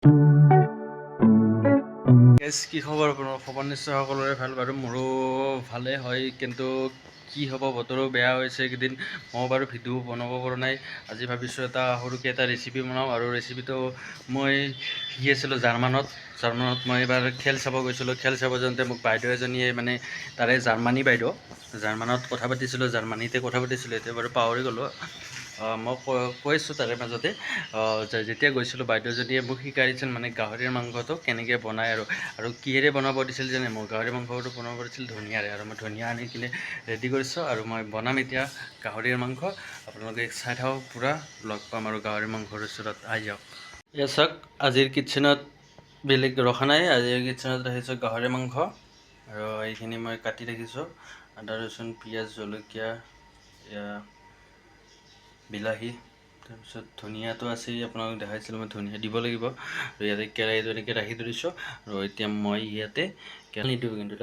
কি খবৰ আপোনাৰ? খবৰ নিশ্চয় সকলোৰে ভাল বাৰু, মোৰো ভালে হয়, কিন্তু কি হ'ব, বতৰো বেয়া হৈছে এইকেইদিন। মই বাৰু ভিডিঅ' বনাব পৰা নাই। আজি ভাবিছোঁ সৰুকৈ এটা ৰেচিপি বনাওঁ, আৰু ৰেচিপিটো মই শিকি আছিলোঁ জাৰ্মানত মই এইবাৰ খেল চাব গৈছিলোঁ। খেল চাব যাওঁতে মোক বাইদেউ এজনীয়ে, মানে তাৰে জাৰ্মানী বাইদেউ, জাৰ্মানত কথা পাতিছিলোঁ, জাৰ্মানীতে কথা পাতিছিলোঁ, এতিয়া বাৰু পাহৰি গ'লোঁ। মই কৈছোঁ তাৰে মাজতে, যেতিয়া গৈছিলোঁ বাইদেউজনীয়ে মোক শিকাই দিছিল, মানে গাহৰিৰ মাংসটো কেনেকৈ বনায় আৰু কিহেৰে বনাব দিছিল জানে? মই গাহৰি মাংসটো বনাব দিছিল ধনিয়াৰে, আৰু মই ধনিয়া আনি কিনে ৰেডি কৰিছোঁ, আৰু মই বনাম এতিয়া গাহৰিৰ মাংস। আপোনালোকে চাই থাকক, পূৰা লগ পাম আৰু গাহৰি মাংসৰ ওচৰত আহি যাওক। এয়া চাওক, আজিৰ কিটচেনত বেলেগ ৰখা নাই, আজিৰ কিটচেনত ৰাখিছোঁ গাহৰি মাংস, আৰু এইখিনি মই কাটি ৰাখিছোঁ, আদা ৰচুন পিঁয়াজ জলকীয়া, বিলাহী, তাৰপিছত ধনিয়াটো আছেই, আপোনালোক দেখাইছিলোঁ মই ধনিয়া দিব লাগিব। আৰু ইয়াতে কেৰাহীটো এনেকৈ ৰাখি ধৰিছোঁ, আৰু এতিয়া মই ইয়াতে তেল নিদিওঁ কিন্তু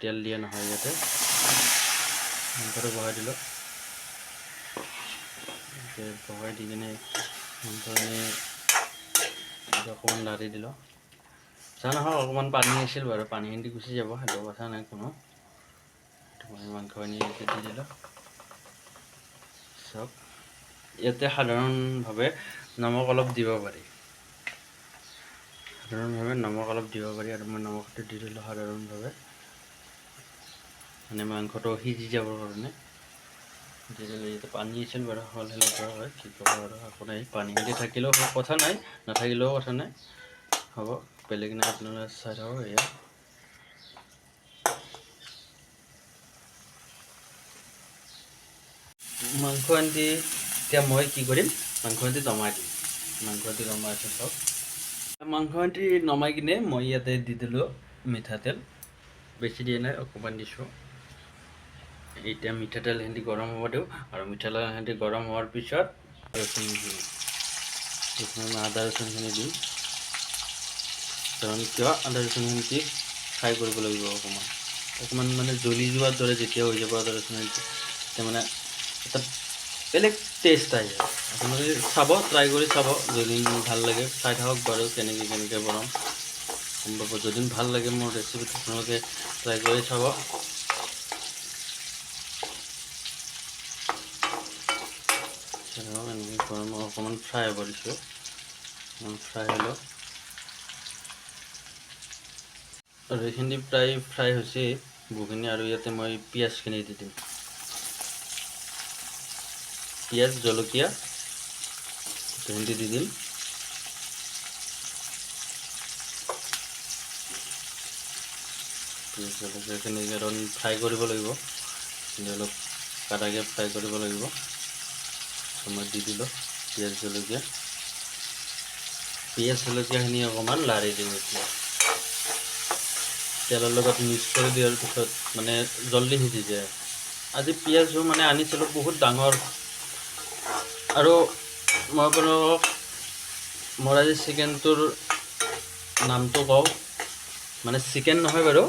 তেল দিয়া নহয়, ইয়াতে মাংসটো বহাই দিলোঁ, বহাই দি কিনে মাংসখিনি অকণমান লাৰি দিলোঁ। চা নহয়, অকণমান পানী আছিল বাৰু, পানীখিনি গুচি যাব, সেইটো কথা নাই কোনো। মই মাংসখিনি দি দিলোঁ। চাওক, ইয়াতে সাধাৰণভাৱে নিমখ অলপ দিব পাৰি, আৰু মই নিমখটো দি দিলোঁ সাধাৰণভাৱে, মানে মাংসটো সিজি যাবৰ কাৰণে। দি দিলোঁ, ইয়াতে পানী আছিল বাৰু, সেনেকুৱা হয়, কি ক'ব আৰু একো নাই, পানীখিনি থাকিলেও কথা নাই, নাথাকিলেও কথা নাই, হ'ব, বেলেগ নাই, আপোনালোকে চাই থাকক। এয়া মাংস আনি, এতিয়া মই কি কৰিম, মাংস আনি নমাই দিম। মাংসটি নমাইছোঁ চাওক, মাংসটি নমাই কিনে মই ইয়াতে দি দিলোঁ মিঠাতেল, বেছি দিয়া নাই, অকণমান দিছোঁ। এতিয়া মিঠাতেলখিনি গৰম হ'ব দিওঁ, আৰু মিঠাতেলখিনি গৰম হোৱাৰ পিছত ৰচুনখিনি, আদা ৰচুনখিনি দিম। কাৰণ কিয় আদা ৰচুনখিনি দি ফ্ৰাই কৰিব লাগিব, অকণমান মানে জ্বলি যোৱাৰ দৰে যেতিয়া হৈ যাব আদা ৰচুনখিনি, তেতিয়া মানে এটা বেলেগ টেষ্ট আহে। আপোনালোকে চাব, ট্ৰাই কৰি চাব, যদি ভাল লাগে চাই থাকক বাৰু, কেনেকৈ বনাওঁ গম পাব। যদি ভাল লাগে মোৰ ৰেচিপিটো, আপোনালোকে ট্ৰাই কৰি চাব। এনেকৈ গৰম অকণমান ফ্ৰাই হ'ব দিছোঁ, ফ্ৰাই হ'লেও, আৰু এইখিনি প্ৰায় ফ্ৰাই হৈছে বহুখিনি। আৰু ইয়াতে মই পিঁয়াজখিনি দি দিম, পিঁয়াজ জলকীয়া ভেন্দি দি দিম। পিঁয়াজ জলকীয়াখিনি কাৰণ ফ্ৰাই কৰিব লাগিব, অলপ কাটাকৈ ফ্ৰাই কৰিব লাগিব। মই দি দিলোঁ পিঁয়াজ জলকীয়াখিনি অকণমান লাৰি দিওঁ। এতিয়া তেলৰ লগত মিক্স কৰি দিয়াৰ পিছত মানে জল্দি সিজি যায়। আজি পিঁয়াজো মানে আনিছিলোঁ বহুত ডাঙৰ, আৰু মই আপোনালোকক মোৰ আজি চিকেনটোৰ নামটো কওঁ, মানে চিকেন নহয় বাৰু,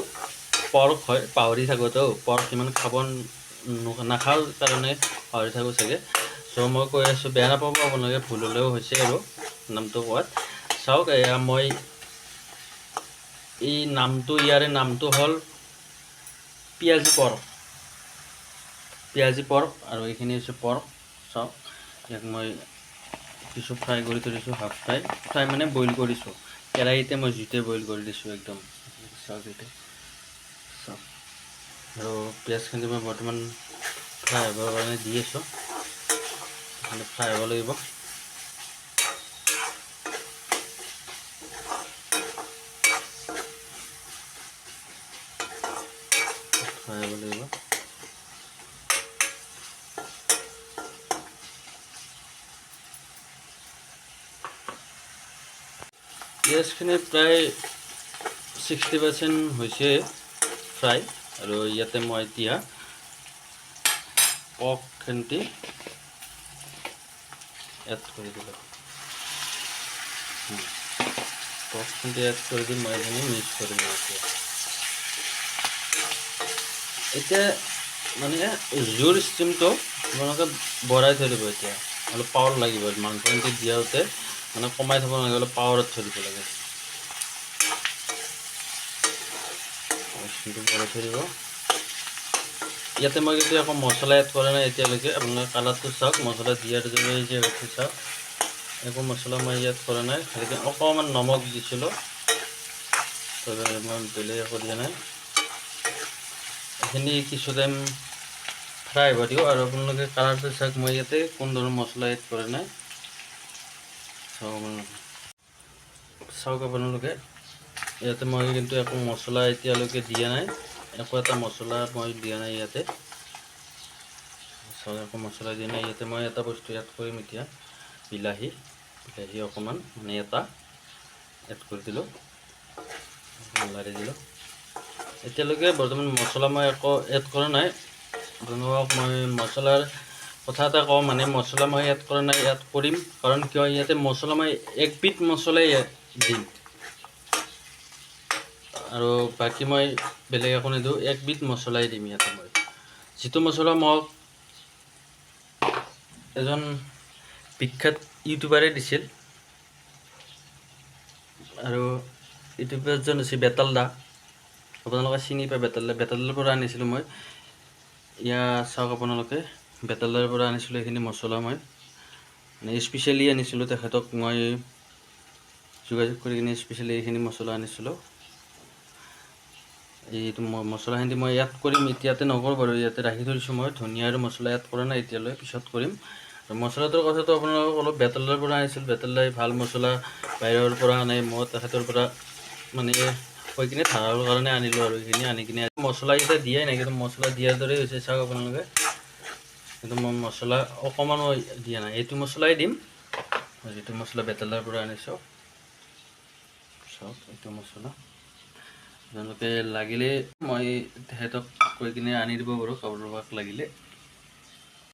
পৰ্ক হয়, পাহৰি থাকোঁতো, পৰ্ক ইমান নাখাওঁ কাৰণে পাহৰি থাকোঁ চাগে। চ' মই কৈ আছোঁ, বেয়া নাপাব আপোনালোকে, ভুল হ'লেও হৈছে আৰু নামটো কোৱাত। চাওক, এয়া মই ইয়াৰে নামটো হ'ল পিঁয়াজী পৰ্ক, আৰু এইখিনি হৈছে পৰ্ক। চাওক, ইয়াক মই কিছু ফ্ৰাই কৰি থৈ দিছোঁ, হাফ ফ্ৰাই মানে বইল কৰিছোঁ, কেৰাহীতে মই জুইতে বইল কৰি দিছোঁ একদম। চাওক এইটো, চাওক, আৰু পিঁয়াজখিনি মই বৰ্তমান ফ্ৰাই হ'বৰ কাৰণে দি আছোঁ, ফ্ৰাই হ'ব লাগিব। ফ্ৰাই হ'ব লাগিব। পিঁয়াজখিনি প্ৰায় 60% হৈছে ফ্ৰাই, আৰু ইয়াতে মই এতিয়া পৰ্কখিনি এড কৰি দিলোঁ। পৰ্কখিনি এড কৰি দি মই এইখিনি মিক্স কৰি দিওঁ। এতিয়া মানে জোৰ ষ্টিমটো আপোনালোকে বঢ়াই থৈ দিব। এতিয়া অলপ পাৱাৰ লাগিব মাংসখিনি দিয়াওঁতে, মানে কমাই থ'ব নালাগে, অলপ পাৱাৰত থৈ দিব লাগে। কিন্তু পাৱাৰত থৈ দিব। ইয়াতে মই কিন্তু একো মছলা এড কৰা নাই এতিয়ালৈকে। আপোনালোকে কালাৰটো চাওক, মছলা দিয়াৰ দৰে যে হৈছে চাওক, একো মছলা মই ইয়াত কৰা নাই, খালি অকণমান নমক দিছিলোঁ, মই বেলেগ একো দিয়া নাই। এইখিনি কিছু টাইম ফ্ৰাই হ'ব দিওঁ। আৰু আপোনালোকে কালাৰটো চাওক, মই ইয়াতে কোনো ধৰণৰ মছলা এড কৰা নাই। চাওক আপোনালোকে, ইয়াতে মই কিন্তু একো মছলা এতিয়ালৈকে দিয়া নাই, একো এটা মছলা মই দিয়া নাই ইয়াতে। চাওক, একো মছলা দিয়া নাই ইয়াতে। মই এটা বস্তু এড কৰিম এতিয়া, বিলাহী অকণমান, মানে এটা এড কৰি দিলোঁ, লাৰি দিলোঁ। এতিয়ালৈকে বৰ্তমান মছলা মই একো এড কৰা নাই। আপোনালোকক মই মছলাৰ কথা এটা কওঁ, মানে মছলা মই এড কৰা নাই, এড কৰিম। কাৰণ কিয়, ইয়াতে মছলা মই একবিধ মছলাই দিম, আৰু বাকী মই বেলেগ একো নিদিওঁ, একবিধ মছলাই দিম ইয়াতে মই। যিটো মছলা মোক এজন বিখ্যাত ইউটিউবাৰে দিছিল, আৰু ইউটিউবাৰজন হৈছে বেতাল দা। আপোনালোকে চিনি পায় বেতাল দা, বেতালৰ পৰা আনিছিলোঁ মই। চাওক আপোনালোকে, বেতালৰ পৰা আনিছিলোঁ এইখিনি মছলা মই, মানে স্পেচিয়েলি আনিছিলোঁ। তেখেতক মই যোগাযোগ কৰি কিনে স্পেচিয়েলি এইখিনি মছলা আনিছিলোঁ। এইটো মছলাখিনি মই এড কৰিম, এতিয়াতে নকৰোঁ বাৰু, ইয়াতে ৰাখি থৈছোঁ মই। ধনিয়া আৰু মছলা এড কৰা নাই এতিয়ালৈ, পিছত কৰিম। আৰু মছলাটোৰ কথাটো আপোনালোকক অলপ, বেতালৰ পৰা আনিছিল, বেতালাই ভাল মছলা বাহিৰৰ পৰা আনে। মই তেখেতৰ পৰা মানে কৈ কিনে ধাৰৰ কাৰণে আনিলোঁ, আৰু এইখিনি আনি কিনে মছলা এতিয়া দিয়াই নাই, কিন্তু মছলা দিয়াৰ দৰে হৈছে চাওক আপোনালোকে। কিন্তু মই মছলা অকণমান মই দিয়া নাই, এইটো মছলাই দিম, যিটো মছলা বেতালৰ পৰা আনিছোঁ। চাওক, এইটো মছলা আপোনালোকে লাগিলে মই তেখেতক কৈ কিনে আনি দিব পাৰোঁ, কাৰোবাক লাগিলে।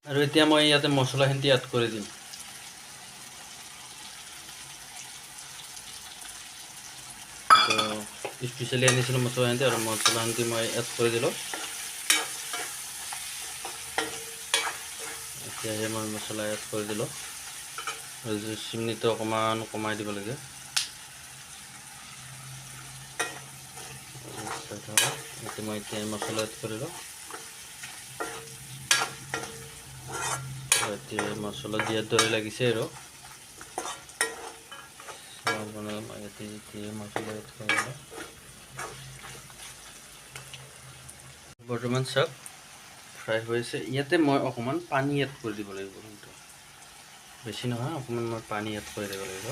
আৰু এতিয়া মই ইয়াতে মছলাখিনি এড কৰি দিম। স্পেচিয়েলি আনিছিলোঁ মছলাখিনি, আৰু মছলাখিনি মই এড কৰি দিলোঁ। এতিয়াহে মই মছলা এড কৰি দিলোঁ, আৰু চিমনিটো অকণমান কমাই দিব লাগে। মই এতিয়া মছলা এড কৰিলোঁ। এতিয়া মছলা দিয়াৰ দৰে লাগিছে, আৰু বৰ্তমান চাওক ফ্ৰাই হৈছে। ইয়াতে মই অকণমান পানী এড কৰি দিব লাগিব, কিন্তু বেছি নহয়, অকণমান মই পানী এড কৰি দিব লাগিব।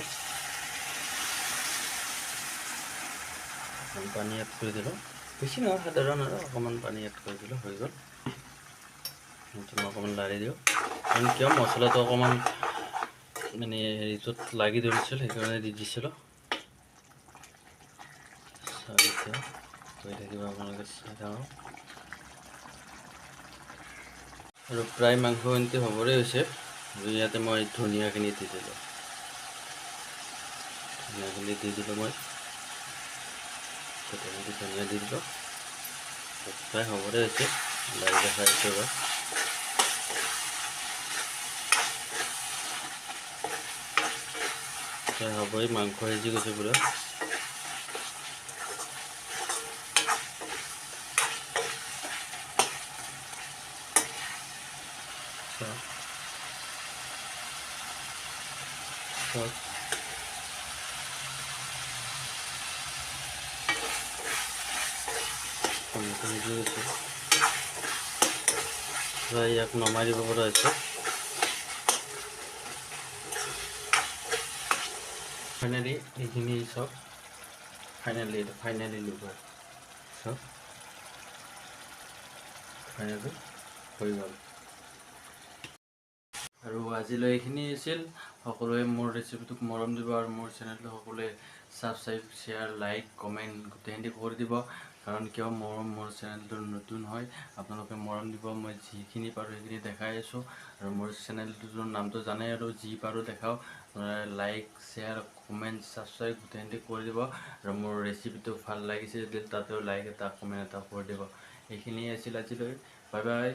পানী এড কৰি দিলোঁ, বেছি নহয়, সাধাৰণ আৰু অকণমান পানী এড কৰি দিলোঁ, হৈ গ'ল। মই অকণমান লাৰি দিওঁ, কাৰণ কিয় মছলাটো অকণমান মানে হেৰিটোত লাগি ধৰিছিল, সেইকাৰণে দি দিছিলোঁ। এতিয়া হৈ থাকিব, আপোনালোকে চাই থাকক। আৰু প্ৰায় মাংসখিনি হ'বৰে হৈছে। ইয়াতে মই ধনিয়াখিনি দি দিলোঁ, ধনিয়াখিনি দি দিলোঁ মই, ধনিয়া দি দিলোঁ। প্ৰায় হ'বৰে হৈছে, লাৰি দেখাই আছোঁ এবাৰ। প্ৰায় হ'বই, মাংস সিজি গৈছে পুৰা। ইয়াক নমাই দিব পৰা হৈছে। ফাইনেলি এইখিনি চাওক, ফাইনেলি লোক চাওক, ফাইনেলি হৈ গ'ল। আৰু আজিলৈ এইখিনি আছিল। সকলোৱে মোৰ ৰেচিপিটোক মৰম দিব, আৰু মোৰ চেনেলটো সকলোৱে ছাবস্ক্ৰাইব, শ্বেয়াৰ, লাইক, কমেণ্ট গোটেইখিনি কৰি দিব। কাৰণ কিয়, মোৰ চেনেলটো নতুন হয়, আপোনালোকে মৰম দিব। মই যিখিনি পাৰোঁ সেইখিনি দেখাই আছোঁ, আৰু মোৰ চেনেলটোৰ নামটো জানে, আৰু যি পাৰোঁ দেখাওঁ। লাইক, শ্বেয়াৰ, কমেণ্ট, ছাবস্ক্ৰাইব গোটেইখিনি কৰি দিব। আৰু মোৰ ৰেচিপিটো ভাল লাগিছে যদি তাতেও লাইক এটা, কমেণ্ট এটা কৰি দিব। এইখিনিয়ে আছিল আজিলৈ, বাই বাই।